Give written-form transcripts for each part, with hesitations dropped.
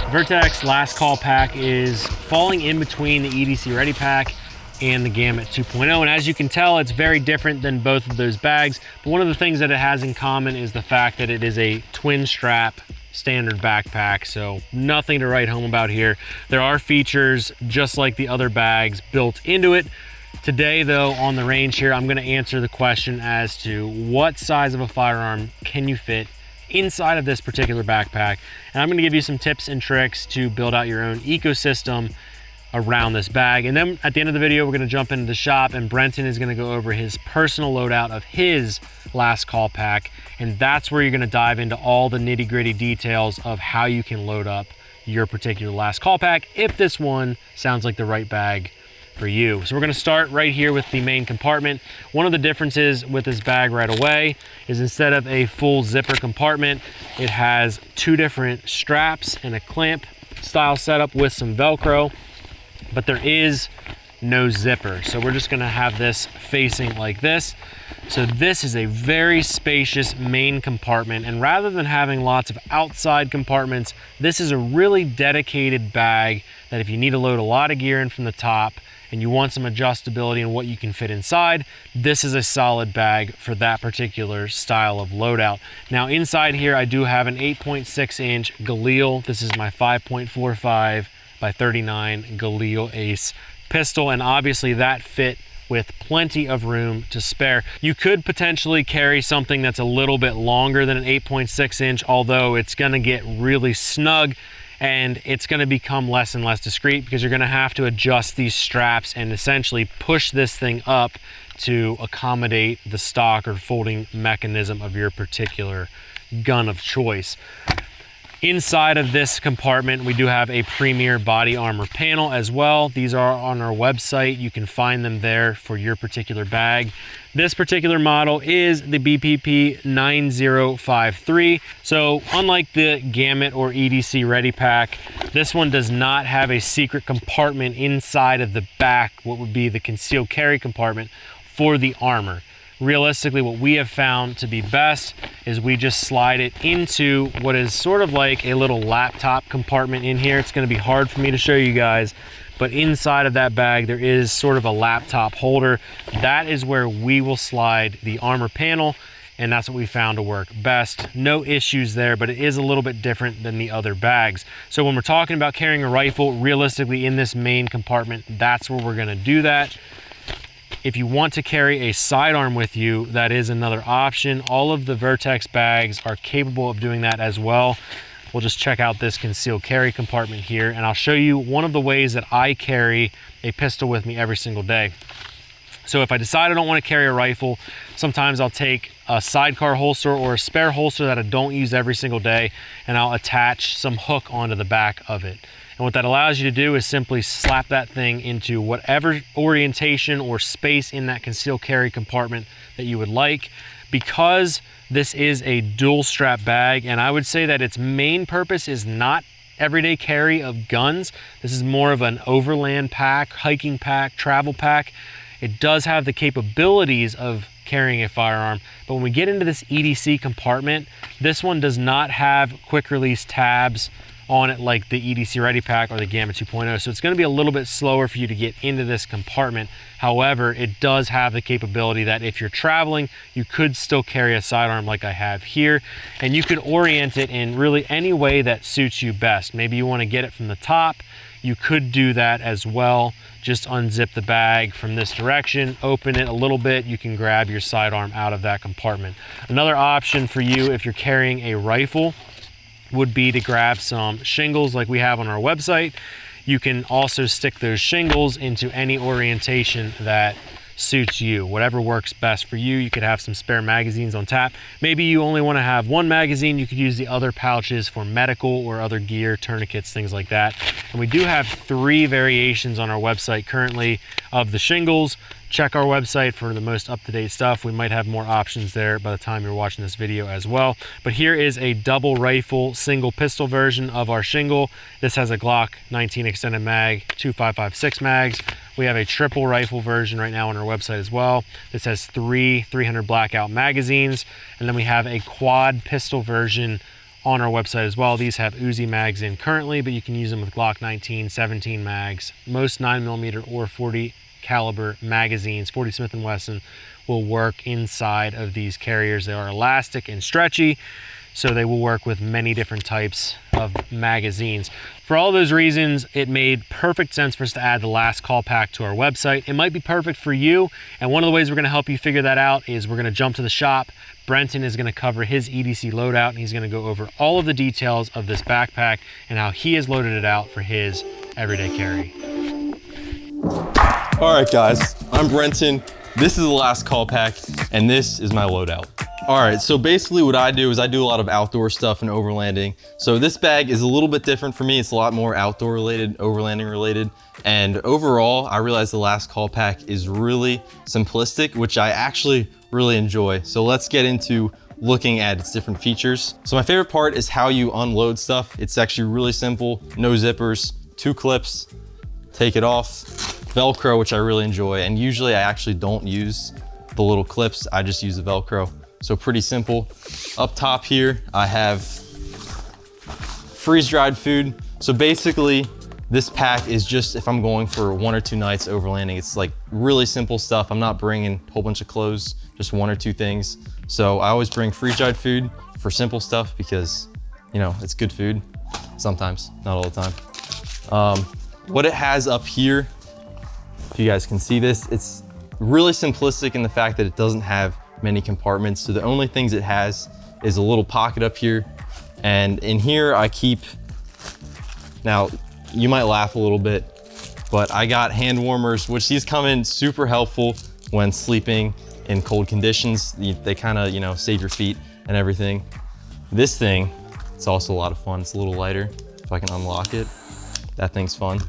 Vertx Last Call Pack is falling in between the EDC Ready Pack and the Gamut 2.0, and as you can tell, it's very different than both of those bags. But one of the things that it has in common is the fact that it is a twin strap standard backpack, so nothing to write home about here. There are features just like the other bags built into it. Today though, on the range here, I'm going to answer the question as to what size of a firearm can you fit inside of this particular backpack, and I'm going to give you some tips and tricks to build out your own ecosystem around this bag. And then at the end of the video, we're going to jump into the shop, and Brenton is going to go over his personal loadout of his Last Call Pack, and that's where you're going to dive into all the nitty-gritty details of how you can load up your particular Last Call Pack if this one sounds like the right bag for you. So we're going to start right here with the main compartment. One of the differences with this bag right away is instead of a full zipper compartment, it has two different straps and a clamp style setup with some Velcro, but there is no zipper. So we're just going to have this facing like this. So this is a very spacious main compartment, and rather than having lots of outside compartments, this is a really dedicated bag that if you need to load a lot of gear in from the top and you want some adjustability in what you can fit inside, this is a solid bag for that particular style of loadout. Now inside here, I do have an 8.6 inch Galil. This is my 5.45 by 39 Galil Ace pistol, and obviously that fit with plenty of room to spare. You could potentially carry something that's a little bit longer than an 8.6 inch, although it's gonna get really snug and it's going to become less and less discreet because you're going to have to adjust these straps and essentially push this thing up to accommodate the stock or folding mechanism of your particular gun of choice. Inside of this compartment, we do have a premier body armor panel as well. These are on our website. You can find them there for your particular bag. This particular model is the BPP 9053. So unlike the Gamut or EDC Ready Pack, this one does not have a secret compartment inside of the back, what would be the concealed carry compartment for the armor. Realistically, what we have found to be best is we just slide it into what is sort of like a little laptop compartment in here. It's going to be hard for me to show you guys, but inside of that bag there is sort of a laptop holder. That is where we will slide the armor panel, and that's what we found to work best. No issues there, but it is a little bit different than the other bags. So when we're talking about carrying a rifle, realistically in this main compartment, that's where we're going to do that. If you want to carry a sidearm with you, that is another option. All of the Vertx bags are capable of doing that as well. We'll just check out this concealed carry compartment here, and I'll show you one of the ways that I carry a pistol with me every single day. So if I decide I don't want to carry a rifle, sometimes I'll take a sidecar holster or a spare holster that I don't use every single day, and I'll attach some hook onto the back of it. And what that allows you to do is simply slap that thing into whatever orientation or space in that concealed carry compartment that you would like. Because this is a dual strap bag, and I would say that its main purpose is not everyday carry of guns. This is more of an overland pack, hiking pack, travel pack. It does have the capabilities of carrying a firearm, but when we get into this EDC compartment, this one does not have quick release tabs on it like the EDC Ready Pack or the Gamut 2.0, so it's going to be a little bit slower for you to get into this compartment. However, it does have the capability that if you're traveling, you could still carry a sidearm like I have here, and you can orient it in really any way that suits you best. Maybe you want to get it from the top, you could do that as well. Just unzip the bag from this direction, open it a little bit, you can grab your sidearm out of that compartment. Another option for you if you're carrying a rifle would be to grab some shingles like we have on our website. You can also stick those shingles into any orientation that suits you, whatever works best for you. You could have some spare magazines on tap. Maybe you only want to have one magazine. You could use the other pouches for medical or other gear, tourniquets, things like that. And we do have 3 variations on our website currently of the shingles. Check our website for the most up-to-date stuff. We might have more options there by the time you're watching this video as well. But here is a double rifle single pistol version of our shingle. This has a Glock 19 extended mag, 2 5.56 mags. We have a triple rifle version right now on our website as well. This has 3 300 blackout magazines. And then we have a quad pistol version on our website as well. These have Uzi mags in currently, but you can use them with Glock 19, 17 mags. Most 9mm or 40 caliber magazines, 40 Smith & Wesson, will work inside of these carriers. They are elastic and stretchy, so they will work with many different types of magazines. For all those reasons, it made perfect sense for us to add the last call pack to our website. It might be perfect for you, and one of the ways we're gonna help you figure that out is we're gonna jump to the shop. Brenton is gonna cover his EDC loadout, and he's gonna go over all of the details of this backpack and how he has loaded it out for his everyday carry. All right, guys, I'm Brenton. This is the last call pack, and this is my loadout. All right, so basically what I do is I do a lot of outdoor stuff and overlanding. So this bag is a little bit different for me. It's a lot more outdoor related, overlanding related. And overall, I realized the last call pack is really simplistic, which I actually really enjoy. So let's get into looking at its different features. So my favorite part is how you unload stuff. It's actually really simple, no zippers, 2 clips, take it off, Velcro, which I really enjoy. And usually I actually don't use the little clips, I just use the Velcro. So pretty simple. Up top here, I have freeze-dried food. So basically, this pack is just if I'm going for 1 or 2 nights overlanding. It's like really simple stuff. I'm not bringing a whole bunch of clothes, just 1 or 2 things. So I always bring freeze-dried food for simple stuff because, you know, it's good food sometimes, not all the time. What it has up here, if you guys can see this, it's really simplistic in the fact that it doesn't have many compartments. So the only things it has is a little pocket up here. And in here I keep, now you might laugh a little bit, but I got hand warmers, which these come in super helpful when sleeping in cold conditions. They kind of, you know, save your feet and everything. This thing, it's also a lot of fun. It's a little lighter. If I can unlock it, that thing's fun.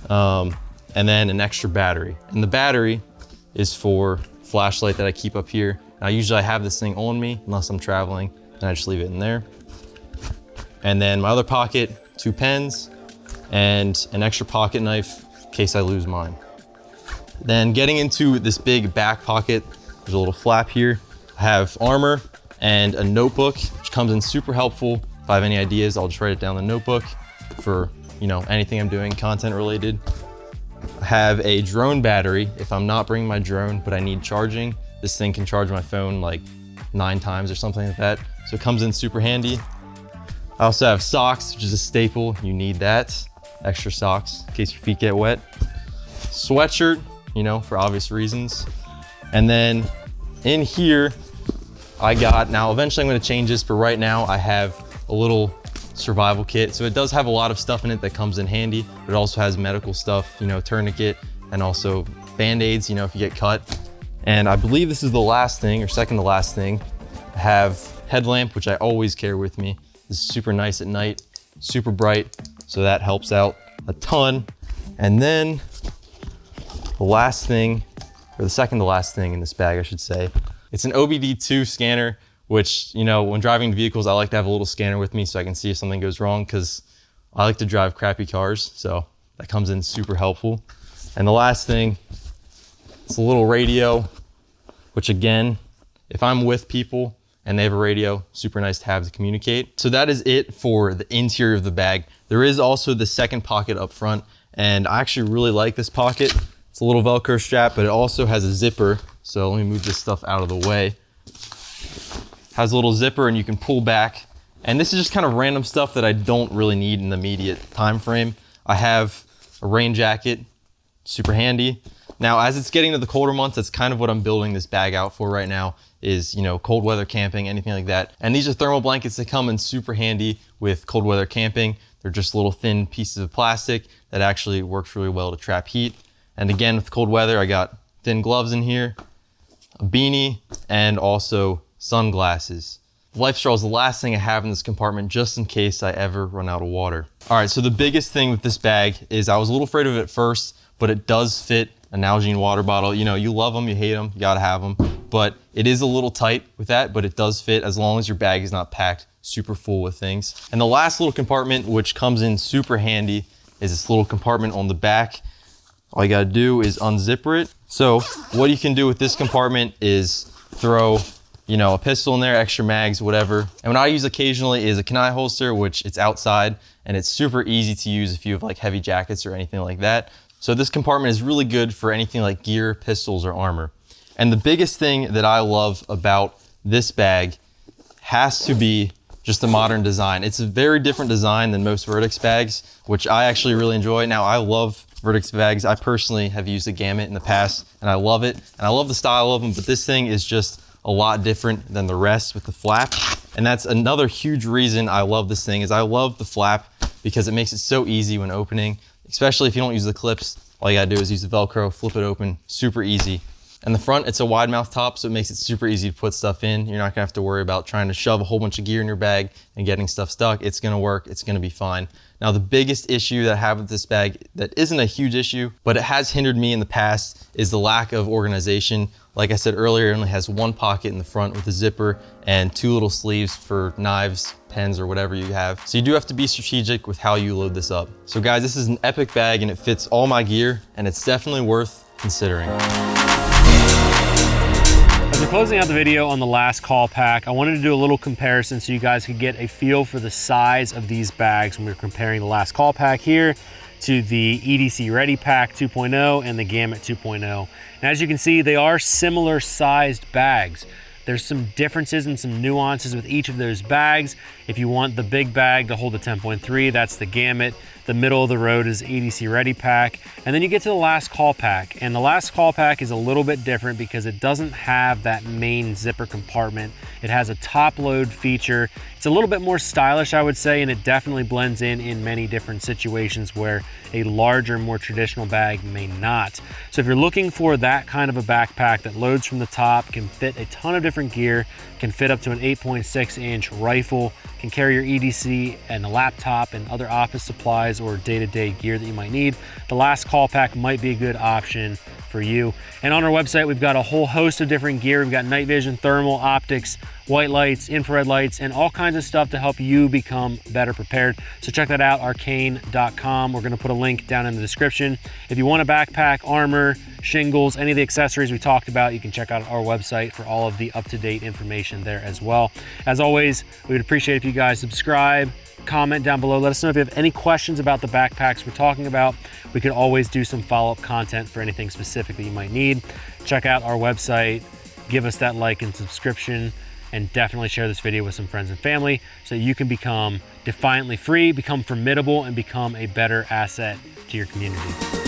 And then an extra battery. And the battery is for flashlight that I keep up here. Now usually I have this thing on me unless I'm traveling, and I just leave it in there. And then my other pocket, 2 pens and an extra pocket knife in case I lose mine. Then getting into this big back pocket, there's a little flap here. I have armor and a notebook, which comes in super helpful. If I have any ideas, I'll just write it down in the notebook for, you know, anything I'm doing content related. I have a drone battery. If I'm not bringing my drone, but I need charging, this thing can charge my phone like 9 times or something like that. So it comes in super handy. I also have socks, which is a staple. You need that. Extra socks in case your feet get wet. Sweatshirt, you know, for obvious reasons. And then in here, I got, now eventually I'm gonna change this, but right now I have a little survival kit. So it does have a lot of stuff in it that comes in handy, but it also has medical stuff, you know, tourniquet, and also band-aids, you know, if you get cut. And I believe this is the last thing, or second to last thing. I have headlamp, which I always carry with me. This is super nice at night, super bright, so that helps out a ton. And then the last thing, or the second to last thing in this bag, I should say, it's an OBD2 scanner, which, you know, when driving vehicles, I like to have a little scanner with me so I can see if something goes wrong, because I like to drive crappy cars, so that comes in super helpful. And the last thing, it's a little radio, which again, if I'm with people and they have a radio, super nice to have to communicate. So that is it for the interior of the bag. There is also the second pocket up front, and I actually really like this pocket. It's a little Velcro strap, but it also has a zipper. So let me move this stuff out of the way. Has a little zipper and you can pull back. And this is just kind of random stuff that I don't really need in the immediate time frame. I have a rain jacket, super handy. Now, as it's getting to the colder months, that's kind of what I'm building this bag out for right now is, you know, cold weather camping, anything like that. And these are thermal blankets that come in super handy with cold weather camping. They're just little thin pieces of plastic that actually works really well to trap heat. And again, with cold weather, I got thin gloves in here, a beanie, and also sunglasses. Life straw is the last thing I have in this compartment just in case I ever run out of water. All right, so the biggest thing with this bag is I was a little afraid of it at first, but it does fit a Nalgene water bottle. You know, you love them, you hate them, you gotta have them. But it is a little tight with that, but it does fit as long as your bag is not packed super full with things. And the last little compartment, which comes in super handy, is this little compartment on the back. All you gotta do is unzipper it. So what you can do with this compartment is throw you know, a pistol in there, extra mags, whatever. And what I use occasionally is a kunai holster, which it's outside and it's super easy to use if you have like heavy jackets or anything like that. So this compartment is really good for anything like gear, pistols, or armor. And the biggest thing that I love about this bag has to be just the modern design. It's a very different design than most Vertx bags, which I actually really enjoy. Now, I love Vertx bags. I personally have used a Gamut in the past and I love it. And I love the style of them, but this thing is just a lot different than the rest with the flap. And that's another huge reason I love this thing is I love the flap because it makes it so easy when opening, especially if you don't use the clips. All you gotta do is use the Velcro, flip it open, super easy. And the front, it's a wide mouth top, so it makes it super easy to put stuff in. You're not gonna have to worry about trying to shove a whole bunch of gear in your bag and getting stuff stuck. It's gonna work, it's gonna be fine. Now, the biggest issue that I have with this bag that isn't a huge issue, but it has hindered me in the past is the lack of organization. Like I said earlier, it only has one pocket in the front with a zipper and 2 little sleeves for knives, pens, or whatever you have. So you do have to be strategic with how you load this up. So guys, this is an epic bag and it fits all my gear and it's definitely worth considering. As we're closing out the video on the last call pack, I wanted to do a little comparison so you guys could get a feel for the size of these bags when we're comparing the last call pack here to the EDC Ready Pack 2.0 and the Gamut 2.0. And as you can see, they are similar sized bags. There's some differences and some nuances with each of those bags. If you want the big bag to hold the 10.3, that's the Gamut. The middle of the road is EDC Ready Pack. And then you get to the last call pack. And the last call pack is a little bit different because it doesn't have that main zipper compartment. It has a top load feature. It's a little bit more stylish, I would say, and it definitely blends in many different situations where a larger, more traditional bag may not. So if you're looking for that kind of a backpack that loads from the top, can fit a ton of different gear, can fit up to an 8.6-inch rifle, can carry your EDC and a laptop and other office supplies or day-to-day gear that you might need, the last call pack might be a good option for you. And on our website, we've got a whole host of different gear. We've got night vision, thermal, optics, white lights, infrared lights, and all kinds of stuff to help you become better prepared. So check that out, arcane.com. We're gonna put a link down in the description. If you want a backpack, armor, shingles, any of the accessories we talked about, you can check out our website for all of the up-to-date information there as well. As always, we would appreciate if you guys subscribe, comment down below. Let us know if you have any questions about the backpacks we're talking about. We could always do some follow-up content for anything specific that you might need. Check out our website, give us that like and subscription, and definitely share this video with some friends and family so you can become defiantly free, become formidable, and become a better asset to your community.